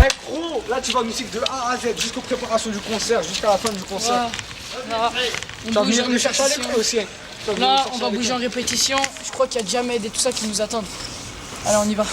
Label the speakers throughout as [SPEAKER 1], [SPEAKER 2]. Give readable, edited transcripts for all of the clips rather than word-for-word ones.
[SPEAKER 1] Eh gros, là tu vas nous suivre de A à Z jusqu'aux préparations du concert, jusqu'à la fin du concert.
[SPEAKER 2] Non,
[SPEAKER 1] Tu vas venir nous chercher à l'école aussi.
[SPEAKER 2] non, on va bouger en répétition. Je crois qu'il y a Jamel et tout ça qui nous attendent. Allez, on y va.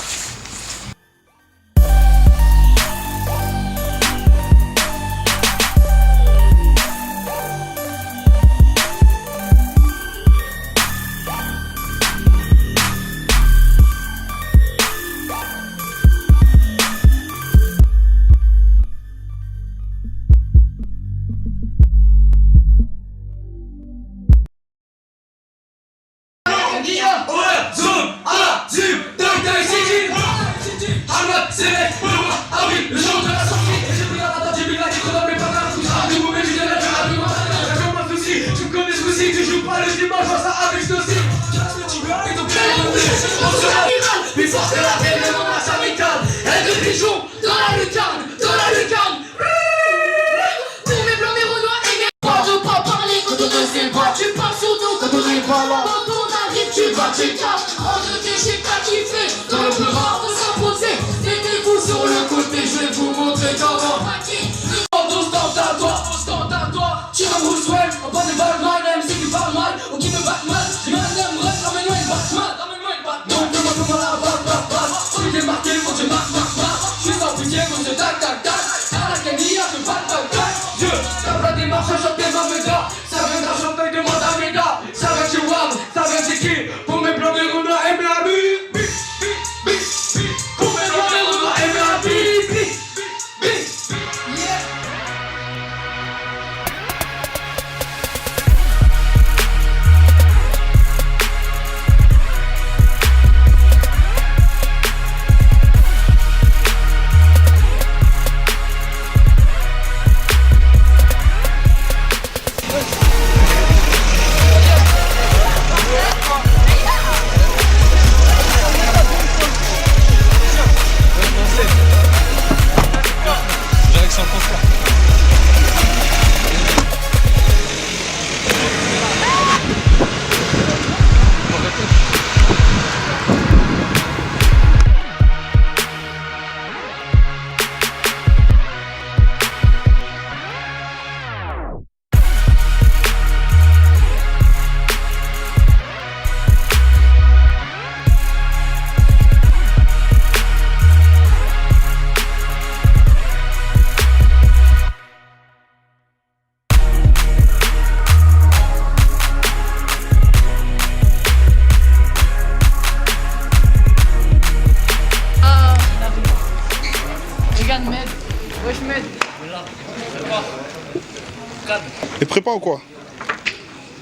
[SPEAKER 3] Et prépare ou quoi?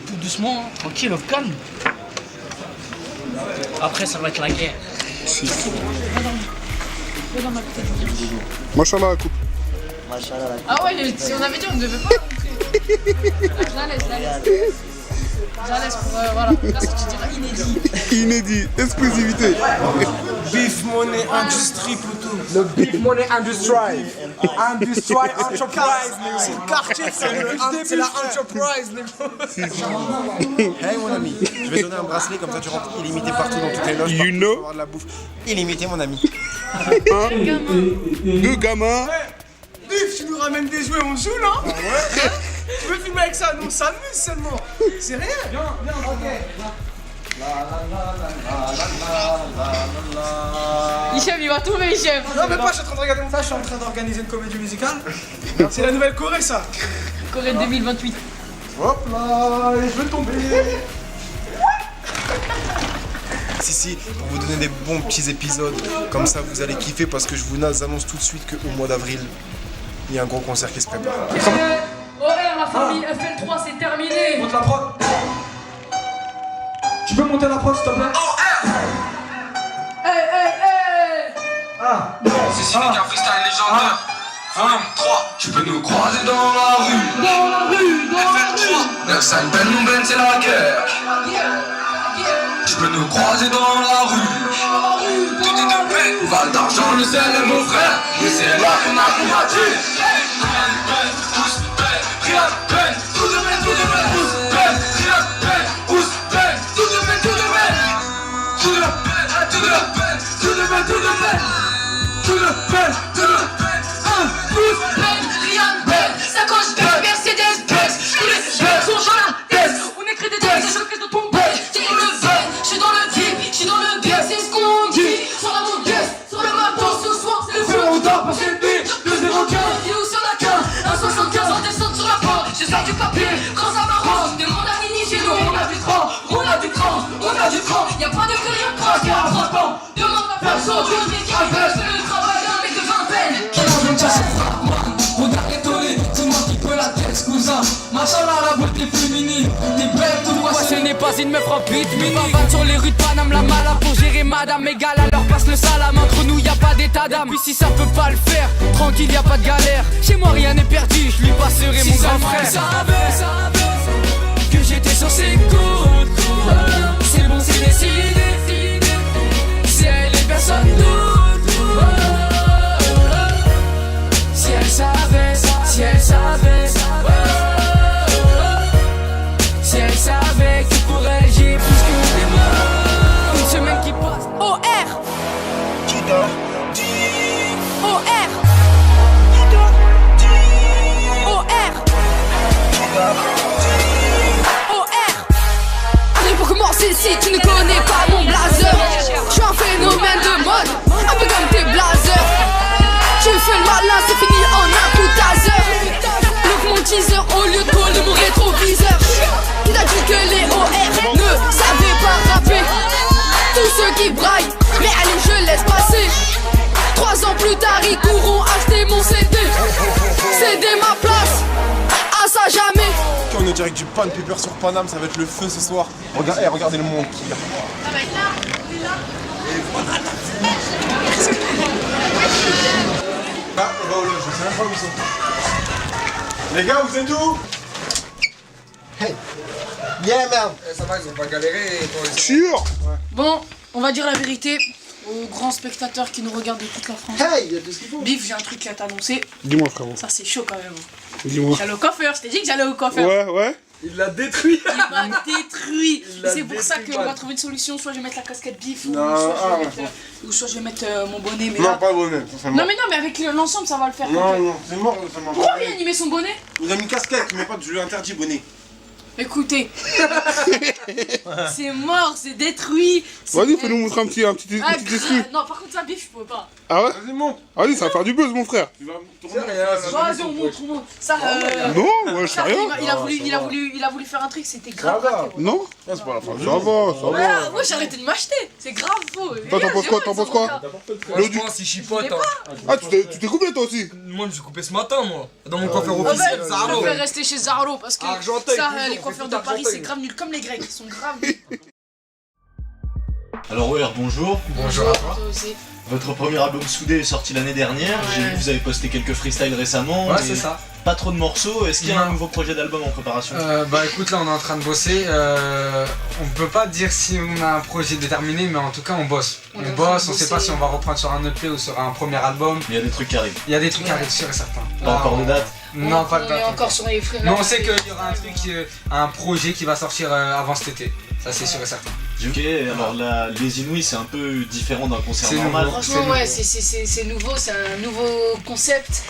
[SPEAKER 4] Tout doucement, hein. Tranquille, calme. Après, ça va être la guerre.
[SPEAKER 3] Si. Machallah, la coupe.
[SPEAKER 2] Ah ouais, si on avait dit, on ne devait pas la montrer. Je la laisse. Je la laisse pour, voilà. Là, tu diras inédit.
[SPEAKER 3] Inédit, exclusivité.
[SPEAKER 1] Beef Money Industry plutôt. Le Beef Money Industry. Industry Enterprise. C'est le quartier, c'est la Enterprise.
[SPEAKER 5] Hey mon ami, je vais donner un bracelet comme ça tu rentres illimité partout dans toutes les loges.
[SPEAKER 3] You know.
[SPEAKER 5] Avoir de la bouffe illimité mon ami.
[SPEAKER 3] Deux gamins.
[SPEAKER 1] Beef, tu nous ramènes des jouets, on joue là? Ouais. Tu veux filmer avec ça? Nous on s'amuse seulement. C'est rien. Viens, ok.
[SPEAKER 2] Hichem, il va tomber, Hichem.
[SPEAKER 1] Non, mais pas, je suis en train de regarder ça, je suis en train d'organiser une comédie musicale. C'est la nouvelle Corée, ça.
[SPEAKER 2] Corée 2028.
[SPEAKER 1] Hop là, et je vais tomber.
[SPEAKER 5] Si, pour vous donner des bons petits épisodes, comme ça vous allez kiffer parce que je vous annonce tout de suite qu'au mois d'avril, il y a un gros concert qui se prépare.
[SPEAKER 2] OR, la famille FL3, c'est terminé.
[SPEAKER 1] Monte la prod. Tu peux monter la prod, s'il te plaît?
[SPEAKER 6] C'est Cynic, un freestyle légendaire. Volume 3, tu peux nous croiser dans la rue. FL3, Versailles, Ben mon Ben, c'est la guerre. Tu peux nous croiser dans la rue. Tout est de paix, Val d'argent, le sel est mon frère. Et c'est là qu'on a combattu. Rien de peine, tous peine, rien de peine, tout de même, tous peine, rien de peine, tous peine, tout de même, tout de même, tout de peine, tout de peine, tout de même, tout de peine, tout de peine, tout de peine.
[SPEAKER 2] de que rien craque à 30 ans. Demande à personne, je dis qu'il fait le travail d'un mec de vingtaine. Qui en veut déjà se frappe, man. Regarde étonné, dis-moi qui peut la tête, cousin. Machallah, la beauté féminine, t'es belle, tout moi, ce n'est pas une meuf en beat. Mais ma vanne sur les rues de Paname, la mala pour gérer madame égale. Alors passe le salam, entre nous y a pas d'état d'âme. Puis si ça peut pas le faire, tranquille y a pas de galère. Chez moi rien n'est perdu, je lui passerai mon grand frère. Si savait que j'étais sur ses côtes, c'est bon, c'est décidé. Si elle est personne d'autre, si elle savait, si elle savait, si elle savait que pour elle j'ai plus que des mots. Une semaine qui passe. OR pour commencer, si tu ne connais pas mon blazer, je suis un phénomène de mode, un peu comme tes blazers. Je fais le malin, c'est fini en un coup de taser. Look mon teaser au lieu de call de mon rétroviseur. Qui t'a dit que les OR ne savaient pas rapper? Tous ceux qui braillent, mais allez je laisse passer. 3 ans plus tard ils courront acheter mon CD. Céder ma place, à ça jamais.
[SPEAKER 5] On est direct du pan pepper sur Paname, ça va être le feu ce soir. Regardez le monde qui
[SPEAKER 2] Ça va être là, on est là.
[SPEAKER 5] Ah, on va au loge, je sais même pas où ils sont. Les gars, vous êtes où? Hey! Yeah, merde!
[SPEAKER 1] Ça va, ils ont pas galéré pour les...
[SPEAKER 3] Sûr.
[SPEAKER 2] Bon, on va dire la vérité aux grands spectateurs qui nous regardent de toute la France.
[SPEAKER 5] Hey, il y a tout ce qu'il faut.
[SPEAKER 2] Bif, j'ai un truc à t'annoncer.
[SPEAKER 3] Dis-moi, frérot.
[SPEAKER 2] Ça c'est chaud quand même.
[SPEAKER 3] Dis-moi.
[SPEAKER 2] J'allais au coiffeur, je t'ai dit que j'allais au coiffeur.
[SPEAKER 3] Ouais.
[SPEAKER 1] Il l'a détruit.
[SPEAKER 2] Il m'a détruit.
[SPEAKER 1] Il l'a
[SPEAKER 2] C'est pour ça
[SPEAKER 1] détruit,
[SPEAKER 2] qu'on va
[SPEAKER 1] man.
[SPEAKER 2] trouver une solution. Soit je vais mettre la casquette bif, ou
[SPEAKER 5] Non,
[SPEAKER 2] soit je vais mettre mon bonnet. Mais
[SPEAKER 5] Non,
[SPEAKER 2] là...
[SPEAKER 5] pas le bonnet, ça fait
[SPEAKER 2] Non mais non, mais avec l'ensemble ça va le faire.
[SPEAKER 5] Non, c'est mort, ça m'a
[SPEAKER 2] Pourquoi il a animé son bonnet?
[SPEAKER 5] Il a mis casquette, mais pas de je lui interdis bonnet.
[SPEAKER 2] Écoutez, c'est mort, c'est détruit.
[SPEAKER 3] Vas-y, fais-nous montrer un petit exclu.
[SPEAKER 2] Non, par contre ça bif, je peux pas.
[SPEAKER 3] Ah ouais?
[SPEAKER 5] Vas-y, monte.
[SPEAKER 3] Vas-y, ça va faire du buzz, mon frère.
[SPEAKER 5] Tu vas me tourner.
[SPEAKER 2] Vas-y, on monte. Ça,
[SPEAKER 3] Non, ouais, je sais
[SPEAKER 2] ça,
[SPEAKER 3] rien.
[SPEAKER 2] il a voulu faire un truc, c'était grave.
[SPEAKER 5] Ça va.
[SPEAKER 3] Non?
[SPEAKER 5] Ça, c'est pas la fin du
[SPEAKER 3] Ça va.
[SPEAKER 2] Ouais, moi j'ai arrêté de m'acheter, c'est grave faux.
[SPEAKER 3] Toi, t'en penses quoi?
[SPEAKER 1] Moi, je pense, il chipote. Hein.
[SPEAKER 3] Ah, tu t'es coupé toi aussi?
[SPEAKER 1] Moi, je me suis coupé ce matin, moi. Dans mon coiffeur
[SPEAKER 2] Je
[SPEAKER 1] officiel, Zaro.
[SPEAKER 2] préfère rester chez Zaro parce que
[SPEAKER 1] Argenteuil,
[SPEAKER 2] ça,
[SPEAKER 1] toujours,
[SPEAKER 2] les coiffeurs de Paris, c'est grave nul comme les Grecs, ils sont grave nuls.
[SPEAKER 7] Alors OR, bonjour.
[SPEAKER 1] Bonjour à toi.
[SPEAKER 2] aussi.
[SPEAKER 7] Votre premier album Soudé est sorti l'année dernière. J'ai vu que vous avez posté quelques freestyles récemment.
[SPEAKER 1] Ouais,
[SPEAKER 7] mais
[SPEAKER 1] c'est ça.
[SPEAKER 7] Pas trop de morceaux. Est-ce qu'il y a un
[SPEAKER 1] Non.
[SPEAKER 7] nouveau projet d'album en préparation?
[SPEAKER 1] Bah écoute, là on est en train de bosser. On peut pas dire si on a un projet déterminé, mais en tout cas on bosse.
[SPEAKER 2] On est en
[SPEAKER 1] On
[SPEAKER 2] train
[SPEAKER 1] bosse,
[SPEAKER 2] de
[SPEAKER 1] on sait
[SPEAKER 2] bosser.
[SPEAKER 1] pas si on va reprendre sur un EP ou sur un premier album.
[SPEAKER 7] Il y a des trucs qui arrivent.
[SPEAKER 1] Il y a des trucs qui arrivent, sûr et certain.
[SPEAKER 7] Pas encore de date.
[SPEAKER 1] Non, pas de
[SPEAKER 2] On
[SPEAKER 1] date.
[SPEAKER 2] est encore sur les frais.
[SPEAKER 1] Mais on sait qu'il y aura un truc, un projet qui va sortir avant cet été. Ça c'est sûr et certain.
[SPEAKER 7] Ok, alors là, les Inouïs c'est un peu différent d'un concert
[SPEAKER 1] C'est
[SPEAKER 7] normal.
[SPEAKER 1] nouveau.
[SPEAKER 2] Franchement, ouais, c'est nouveau, c'est un nouveau concept.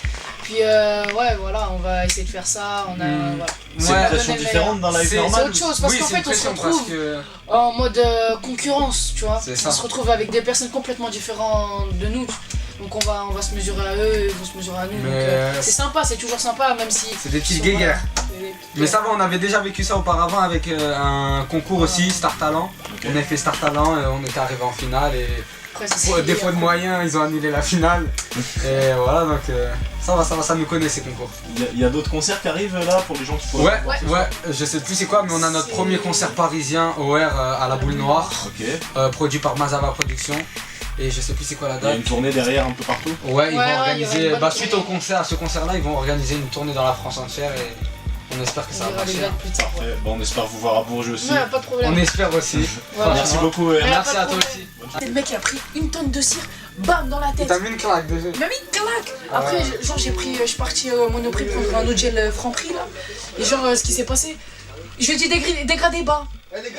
[SPEAKER 2] Puis ouais, voilà, on va essayer de faire ça. On a, voilà.
[SPEAKER 7] C'est
[SPEAKER 1] Ouais.
[SPEAKER 7] une pression différente d'un live
[SPEAKER 1] C'est
[SPEAKER 7] normal.
[SPEAKER 2] autre chose, parce
[SPEAKER 1] Oui,
[SPEAKER 2] qu'en
[SPEAKER 1] c'est une
[SPEAKER 2] fait, on se
[SPEAKER 1] pression parce
[SPEAKER 2] retrouve
[SPEAKER 1] que.
[SPEAKER 2] en mode concurrence, tu vois.
[SPEAKER 1] C'est ça.
[SPEAKER 2] On se retrouve avec des personnes complètement différentes de nous. Donc on va se mesurer à eux, ils vont se mesurer à nous.
[SPEAKER 1] Mais
[SPEAKER 2] Donc c'est sympa, c'est toujours sympa, même si...
[SPEAKER 1] C'est des petites
[SPEAKER 2] sont,
[SPEAKER 1] guéguerres.
[SPEAKER 2] voilà,
[SPEAKER 1] Mais ça va, on avait déjà vécu ça auparavant avec un concours aussi, Star Talent. On a fait Star Talent et on était arrivé en finale et
[SPEAKER 2] Après, c'est
[SPEAKER 1] pour
[SPEAKER 2] stylé,
[SPEAKER 1] défaut de
[SPEAKER 2] après.
[SPEAKER 1] moyens, ils ont annulé la finale. Et voilà, donc ça va, ça nous connaît ces concours.
[SPEAKER 7] Il y a d'autres concerts qui arrivent là pour les gens qui pourraient
[SPEAKER 1] Ouais,
[SPEAKER 7] voir ce
[SPEAKER 1] ouais, je sais plus c'est quoi, mais on a notre
[SPEAKER 2] C'est-
[SPEAKER 1] premier concert parisien OR à la Boule Noire,
[SPEAKER 7] soir. Ok.
[SPEAKER 1] produit par Mazava Productions. Et je sais plus c'est quoi la
[SPEAKER 7] Il y a
[SPEAKER 1] date.
[SPEAKER 7] une tournée derrière un peu partout.
[SPEAKER 1] Ouais, ils
[SPEAKER 2] Ouais,
[SPEAKER 1] vont
[SPEAKER 2] ouais,
[SPEAKER 1] organiser,
[SPEAKER 2] il y aura une bonne
[SPEAKER 1] suite au concert, à ce concert-là, ils vont organiser une tournée dans la France entière et on espère que
[SPEAKER 2] On
[SPEAKER 1] ça va
[SPEAKER 2] verra les
[SPEAKER 1] marcher.
[SPEAKER 2] dates plus tard. Ouais.
[SPEAKER 7] Bon, on espère vous voir à Bourges aussi.
[SPEAKER 2] Ouais, pas de problème.
[SPEAKER 1] On espère aussi.
[SPEAKER 2] Voilà.
[SPEAKER 7] Merci beaucoup.
[SPEAKER 2] Ouais.
[SPEAKER 1] Merci
[SPEAKER 2] pas
[SPEAKER 1] à
[SPEAKER 2] de
[SPEAKER 1] toi
[SPEAKER 2] problème.
[SPEAKER 1] aussi.
[SPEAKER 2] Le mec il a pris une tonne de cire, bam, dans la tête.
[SPEAKER 1] T'as vu une claque déjà.
[SPEAKER 2] Il m'a mis une claque. Après, genre je suis parti au Monoprix prendre un autre gel Franprix là. Et genre ce qui s'est passé, je lui ai dit dégradé bas.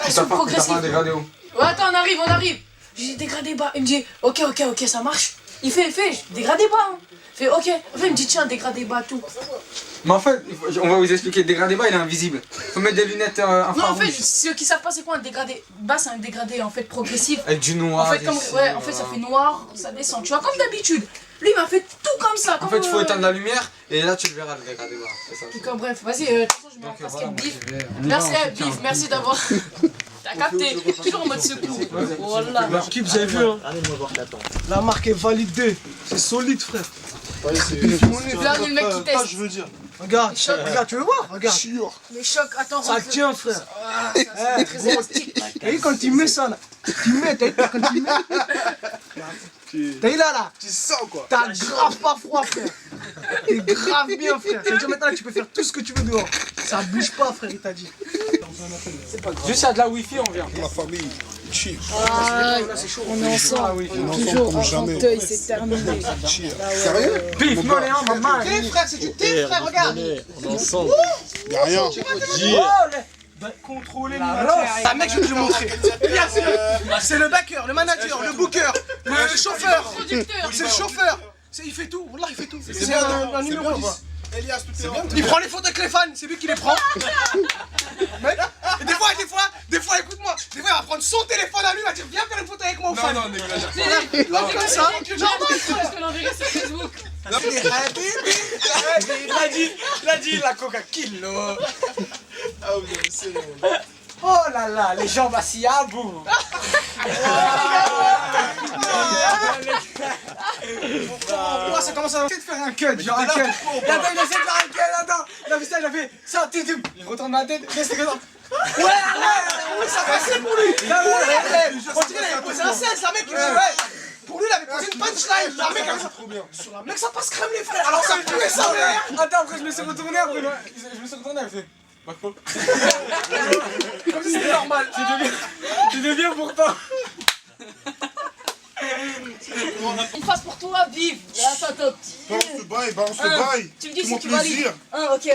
[SPEAKER 2] Ils sont
[SPEAKER 1] T'as pas
[SPEAKER 2] progressifs.
[SPEAKER 1] un dégradé haut.
[SPEAKER 2] Ouais, attends, on arrive. Je lui ai dit dégradé bas. Il me dit ok, ça marche. Il fait, dégradé bas. Hein. Il fait ok. Après, il me dit tiens, dégradé bas, tout.
[SPEAKER 1] Mais en fait, on va vous expliquer, le dégradé bas il est invisible. Faut mettre des lunettes
[SPEAKER 2] Non, en
[SPEAKER 1] infrarouges.
[SPEAKER 2] fait, ceux qui savent pas c'est quoi un dégradé bas, c'est un dégradé en fait progressif.
[SPEAKER 1] Avec du noir.
[SPEAKER 2] En fait, comme,
[SPEAKER 1] ici,
[SPEAKER 2] ouais, en fait, ça fait noir, ça descend. Tu vois, comme d'habitude. Lui, il m'a fait tout comme ça.
[SPEAKER 1] En fait, il faut éteindre la lumière et là tu le verras le dégradé bas. C'est ça.
[SPEAKER 2] Bref, vas-y, de toute façon, je mets en
[SPEAKER 1] Donc,
[SPEAKER 2] casquette
[SPEAKER 1] voilà,
[SPEAKER 2] bif.
[SPEAKER 1] on y va,
[SPEAKER 2] Merci
[SPEAKER 1] on
[SPEAKER 2] à
[SPEAKER 1] soutient.
[SPEAKER 2] Bif, merci d'avoir
[SPEAKER 8] T'as capté? Toujours en mode secours. Voilà.
[SPEAKER 1] L'équipe, vous avez vu, hein?
[SPEAKER 7] Allez-moi voir ta tente.
[SPEAKER 1] La marque est validée. C'est solide, frère.
[SPEAKER 8] Là, on est le mec qui teste.
[SPEAKER 1] Je veux dire. Regarde, regarde, tu veux voir? Regarde.
[SPEAKER 8] Les chocs, attends,
[SPEAKER 1] Ça tient, frère.
[SPEAKER 8] c'est très élastique.
[SPEAKER 1] T'as vu quand tu mets ça là? Tu mets, t'as vu quand tu mets? T'as vu là?
[SPEAKER 3] Tu sens quoi?
[SPEAKER 1] T'as grave pas froid, frère. T'es grave bien, frère. C'est-à-dire maintenant tu peux faire tout ce que tu veux dehors. Ça bouge pas, frère, il t'a dit. Juste à de la wifi, on vient.
[SPEAKER 3] La famille, chill.
[SPEAKER 8] On est ensemble.
[SPEAKER 3] On est ensemble
[SPEAKER 8] Toujours
[SPEAKER 3] comme
[SPEAKER 8] en
[SPEAKER 3] jamais.
[SPEAKER 8] fauteuil, c'est terminé.
[SPEAKER 3] Chill. Sérieux?
[SPEAKER 1] Pif, non, Léon, maman.
[SPEAKER 9] Thé, frère, c'est du thé, frère, regarde.
[SPEAKER 7] On est ensemble.
[SPEAKER 3] Y'a rien.
[SPEAKER 1] Contrôler les matières. Ah, mec, je vais te le montrer. Regarde, c'est le backer, le manager, le booker, le chauffeur. C'est le chauffeur. Il fait tout. Wallah, il fait tout. C'est un numéro 10.
[SPEAKER 3] Elias, tout est bien.
[SPEAKER 1] Il prend les photos avec les fans, c'est lui qui les prend. Mec, et des fois, écoute-moi, des fois il va prendre son téléphone à lui, il va dire viens faire une photo avec moi au fan.
[SPEAKER 3] Non, n'exagère
[SPEAKER 1] Il va faire comme ça.
[SPEAKER 8] Parce que l'enverrai sur Facebook.
[SPEAKER 1] Il a dit la coca kill. Oh là là, les jambes assis à bout. Ça commence à essayer de faire un cut, genre un cut. Il essaie de faire un cut, attends. Il a fait ça, il a fait ça, il retourne ma tête, c'est comme ça. Ouais, ça passait pour lui. On dirait qu'il avait posé un 16, la mec, ouais. Pour lui, il avait posé une punchline. La mec, sur la mec, ça passe crème les frères. Alors ça puait ça, merde. Attends, après, je me suis retourné, elle fait. Comme si c'était normal. Tu deviens pourtant.
[SPEAKER 8] Une face pour toi, vive. Attends.
[SPEAKER 3] Balance le bail.
[SPEAKER 8] Tu me dis
[SPEAKER 3] Fais-moi
[SPEAKER 8] si tu valides.
[SPEAKER 3] plaisir.
[SPEAKER 8] Ok.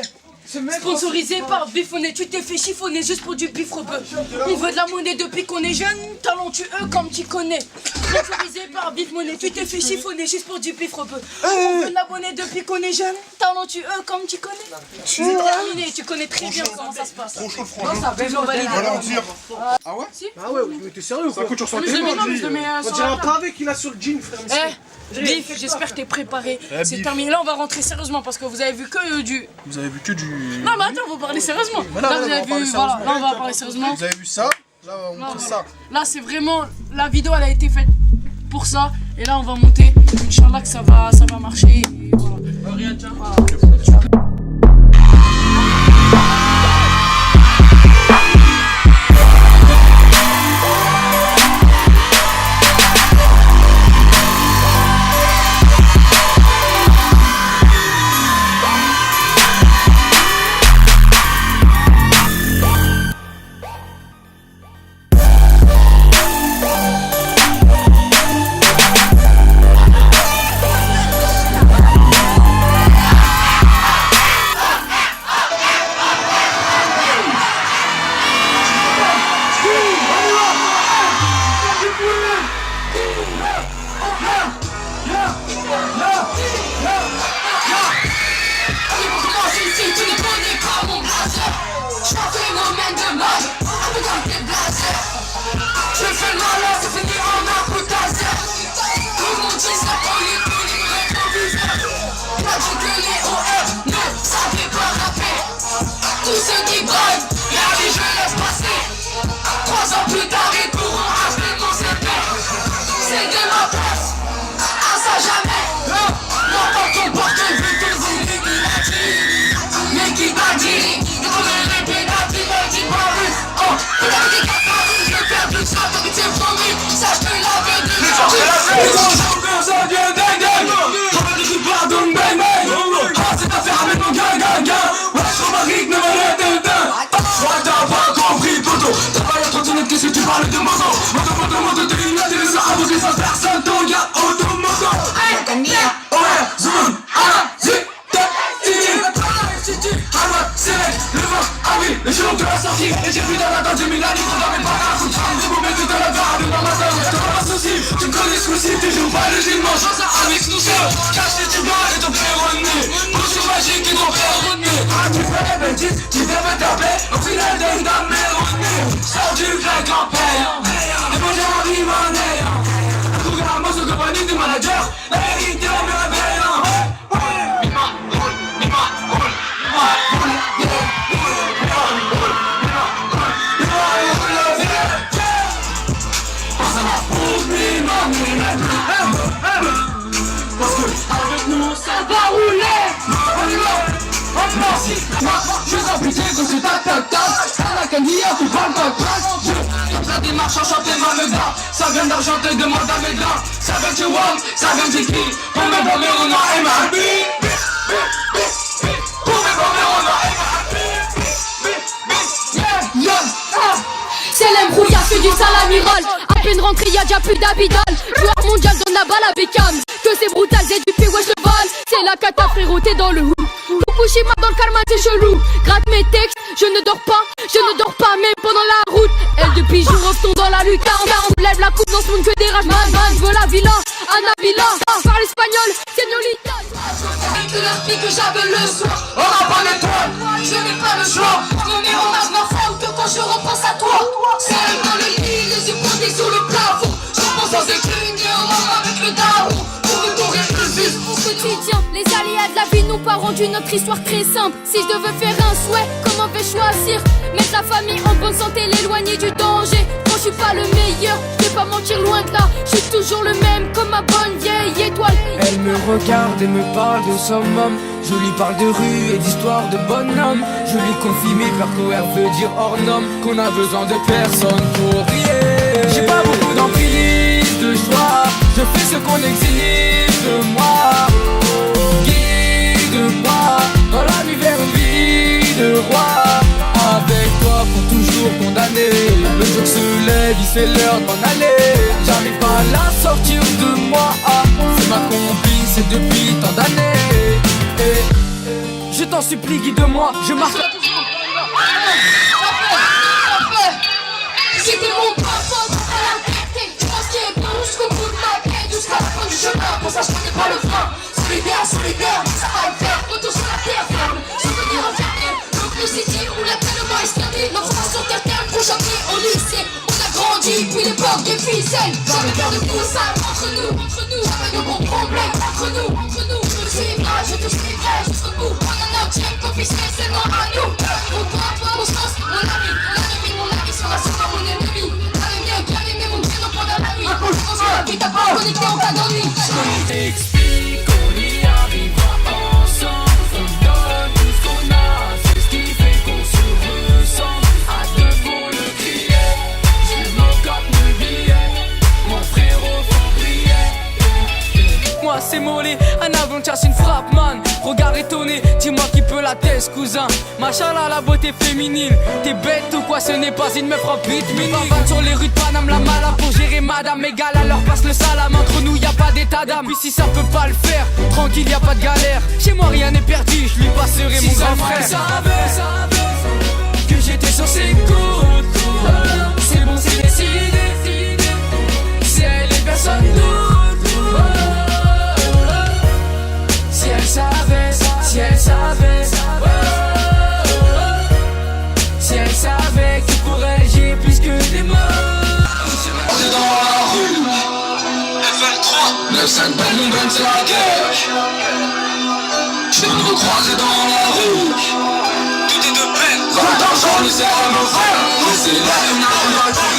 [SPEAKER 8] Sponsorisé par Biffonné, tu t'es fait chiffonner juste pour du bif rebeu. On veut de la monnaie depuis qu'on est jeune, talentueux comme tu connais. Sponsorisé par Biffonné, tu t'es fait chiffonner juste pour du bif rebeu. On veut de la monnaie depuis qu'on est jeune, talentueux comme tu connais. C'est terminé, tu connais très bien comment ça se passe.
[SPEAKER 3] Trop chaud,
[SPEAKER 8] Non, ça va, je valide.
[SPEAKER 3] On va leur dire.
[SPEAKER 1] Ah ouais, mais t'es sérieux ou quoi? Ça coûte sur son téléphone.
[SPEAKER 8] Je le mets
[SPEAKER 1] On
[SPEAKER 8] sur
[SPEAKER 1] dirait
[SPEAKER 8] la
[SPEAKER 1] un pavé qu'il a sur le jean, frère.
[SPEAKER 8] Bif, j'espère que t'es préparé. C'est terminé. Là, on va rentrer sérieusement parce que vous avez vu que du.
[SPEAKER 5] Vous avez vu que du...
[SPEAKER 8] Non, mais attends, vous parlez sérieusement. Là, vous avez vu. Voilà, là, on va parler sérieusement.
[SPEAKER 5] Vous avez vu ça? Là, on va montrer ça.
[SPEAKER 8] Là, c'est vraiment. La vidéo, elle a été faite pour ça. Et là, on va monter. Inch'Allah que ça va marcher. Et voilà.
[SPEAKER 2] Parce que avec nous ça va rouler. On y va. Je suis habitué quand c'est tac-tac-tac. À la candia, tu parles tac-tac. La démarche enchantée va me gars. Ça vient d'Argenté, demande à mes gars. Ça vient de chez Wam, ça vient de qui. Pour mes bombes, on a MAB. Pour mes bombes, on a
[SPEAKER 8] C'est l'embrouillard, c'est du sale amiral. À peine rentré, y'a déjà plus d'habitants. Joueur mondial donne la balle à Beckham. Que c'est brutal, j'ai du fait, wesh le bal. C'est la cata, frérot, t'es dans le hou. Fukushima dans le karma, c'est chelou. Gratte mes textes, je ne dors pas, même pendant la route. Elle depuis jour, revenons dans la lutte. On lève la coupe dans ce monde que des rages. Man, je veux la villa, Anna Villa. Parle espagnol, señorita.
[SPEAKER 2] Que leur pique que j'avais le soir. On n'a pas l'étoile, je n'ai pas le choix. Mon hommage ma femme que quand je repense à toi. Seul dans le lit, les yeux pointés sur le plafond. Je pense aux éclus, en main avec le daron. Pour que ton rêve le vise.
[SPEAKER 8] Au quotidien, les aléas de la vie n'ont pas rendu notre histoire très simple. Si je devais faire un souhait, comment vais-je choisir? Mettre la famille en bonne santé, l'éloigner du danger. Moi je suis pas le meilleur, je vais pas mentir loin de là. Je suis toujours le même comme ma bonne vieille étoile.
[SPEAKER 10] Elle me regarde et me parle de summum. Je lui parle de rue et d'histoire de bonhomme. Je lui confie mes parcours, veut dire hors norme. Qu'on a besoin de personne pour briller. J'ai pas beaucoup d'emprise, de choix. Je fais ce qu'on exige de moi. Guide-moi dans la vie vers une vie de roi. Avec toi pour toujours condamné. Le jour se lève, il c'est l'heure d'en aller. J'arrive pas à la sortir de moi. C'est ma copine, c'est depuis tant d'années. Je t'en supplie, guide-moi, je marche.
[SPEAKER 2] C'était mon papa à la tête. Je pense qu'il est bon jusqu'au bout de ma tête. Jusqu'à la fin du chemin, pour ça je connais pas le frein. Solidaire, ça va le faire. Retour sur la terre ferme, souvenir enfermé. Donc le city, on l'a tellement esclavé. L'enfance sur terre, pour jamais au lycée. On a grandi, puis l'époque des ficelles. J'avais peur de tout ça, entre nous. J'avais de gros problèmes, entre nous. Je me suivrai, je te suivrai jusqu'au bout. On a notre chaîne confisquée, c'est non à nous. Mon papa, mon sens, mon ami, sera souvent mon ennemi. Allez bien aimé mon prénom pendant la nuit. On se la vie, t'as pas connecté en cas d'ennui.
[SPEAKER 10] Je t'explique qu'on y arrivera ensemble. On donne tout ce qu'on a, c'est ce qui fait qu'on se ressemble. À deux faut le crier, sur nos cartes de billets. Mon frérot faut briller. Moi c'est Molly, un avantage c'est une frappe man. Regard étonné, dis-moi qui peut la teste cousin. Machallah la beauté féminine. T'es bête ou quoi, ce n'est pas une meuf en beat mini. Sur les rues de Paname, la mala pour gérer madame égale. Alors passe le salam, entre nous y a pas d'état d'âme. Puis si ça peut pas le faire, tranquille y a pas de galère. Chez moi rien n'est perdu, je lui passerai mon grand frère. Si savait que j'étais sur ses côtes. C'est bon c'est décidé, c'est elle et personne d'autre. Si elle savait, si elle savait, si elle savait que pour elle j'ai plus que des mots.
[SPEAKER 6] On est dans la rue, FL3, 9-5 Ben, mon Ben c'est la guerre. Je peux nous croiser dans la rue. Tout est de peine, pas d'argent, le cerf à mon frère. Mais c'est là qu'on a combattu.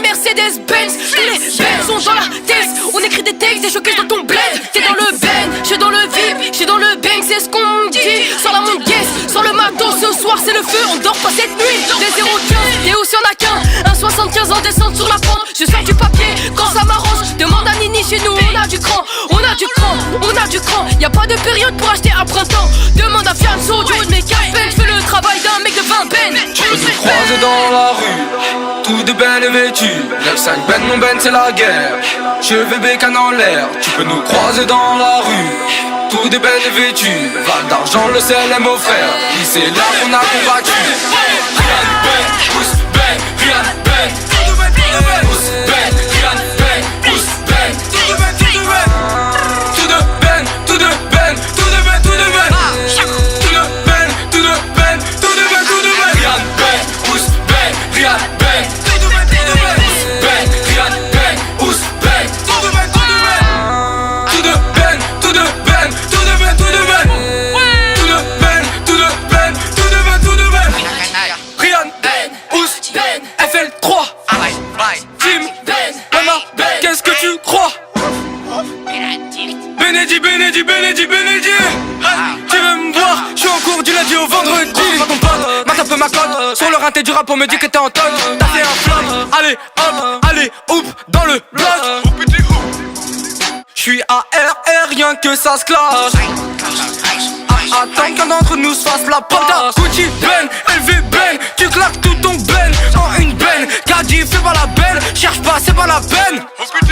[SPEAKER 8] Mercedes-Benz, les Benz sont dans la tête. On écrit des textes, des showcases dans ton bled. T'es dans le Ben, j'suis dans le VIP, j'suis dans le bang, c'est ce qu'on dit. Sans la montre guess, sans le matos, ce soir c'est le feu, on dort pas cette nuit. Des 0,15, et aussi y'en a qu'un. Un 75 ans descente sur la pente, je sors du papier quand ça m'arrange. Demande à Nini, chez nous on a du cran, on a du cran, on a du cran. Y'a pas de période pour acheter un printemps. Demande à Fianso, du haut de mes 4 Ben. J'fais le travail d'un mec de 20 Ben.
[SPEAKER 6] Je peux te croiser dans la rue, tout de Ben est vêtu. 9-5 Ben, mon Ben c'est la guerre. Cheveux bécane en l'air, tu peux nous croiser dans la rue. Tout de Ben est vêtu, Val d'argent le sel est mon frère. Puis c'est là qu'on a combattu. Rien de Ben, pousse Ben, rien de Ben. Pousse Ben, rien de Ben, pousse Ben. Tout de Ben, tout de Ben. Tout de Ben, tout de Ben, tout de Ben, tout de Ben. Tout de Ben, tout de Ben, tout de Ben, tout de Ben. Rien de Ben, pousse Ben, rien de Ben. Ben, rien Bénédit, Bénédit, Bénédit, Bénédit. Tu veux me voir? Je suis en cours du lundi au vendredi. Ton pote, m'a tapé ma cote. Sur le rinté du rap, on me dit que t'es en tonne. T'as fait un flop. Allez, hop, dans le bloc. J'suis ARR, rien que ça se clash. Attends qu'un d'entre nous se fasse la pata. Gucci Ben, LV Ben, tu claques tout ton Ben en une benne. Caddy, fais pas la belle, cherche pas, c'est pas la peine.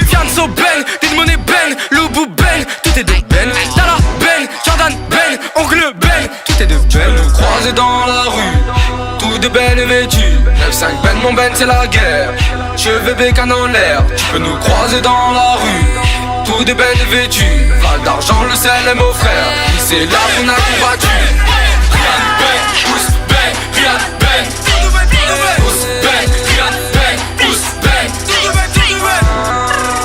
[SPEAKER 6] Fianso Ben, Lil Money Ben, Loubou Ben, tout est de Ben. Dala Ben, Jordan Ben, Oncle Ben, tout est de Ben. Nous croiser dans la rue, tout de Ben et vêtu. 9-5 Ben, mon Ben c'est la guerre. Cheveux bécane en l'air, tu peux nous croiser dans la rue. Tout de Ben et vêtu, Val d'argent, le sel est mon frère. C'est là qu'on a combattu. Riyad Ben, Ous Ben, Riyad Ben, Ous Ben, Riyad Ben, Ous Ben, tout de Ben,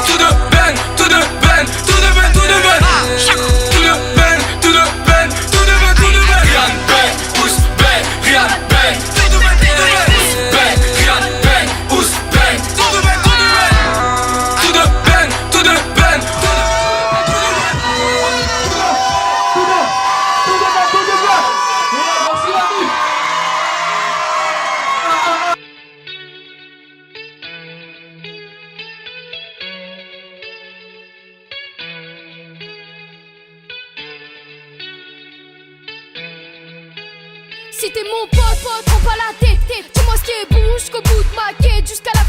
[SPEAKER 6] tout de Ben, tout de Ben, tout de Ben, tout de Ben, tout de Ben, tout de Ben, tout de Ben, Riyad Ben, Ous Ben, Riyad Ben, tout de Ben, tout de Ben, Ous Ben, Riyad Ben, Ous Ben, tout de Ben, tout de Ben, tout de Ben, tout de Ben.
[SPEAKER 11] Si t'es mon pote, prends pas la tête. Dis-moi ce qui est bon jusqu'au bout de ma quête. Jusqu'à la